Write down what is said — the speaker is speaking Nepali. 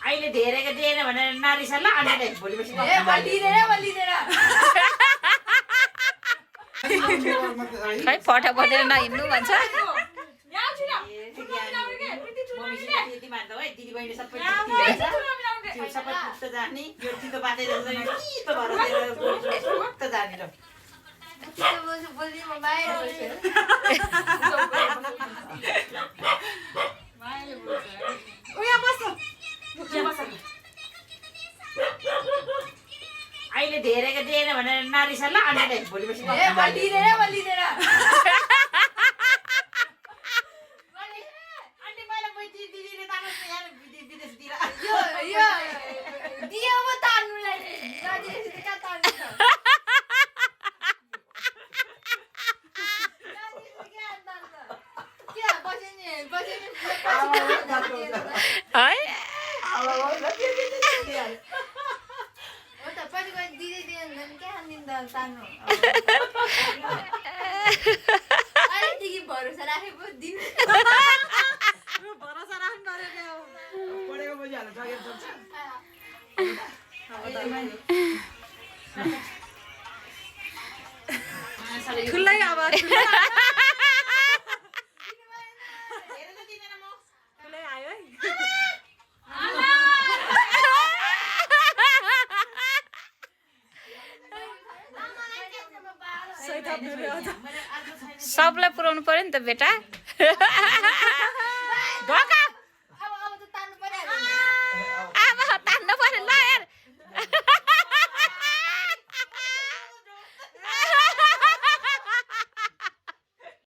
अहिले धेरैको दिएन भनेर नारिसल ल अनि भोलिपछि खै फटा बटेर नहिँड्नु भन्छ। दिदीबहिनी सबै सबै पुग्छ जाने यो तितो बाँधै तितो भएर जाने र अहिले धेरैको दिएन भनेर नारिसल ल अनि भोलिपछि भरोसा राखेको दिन भरोसा राख्नु गरेको पढेको बुझिहाल्नु सकेको ठुलै अब ठुलै आयो है। सबलाई पुऱ्याउनु पर्यो नि त बेटा। ढोका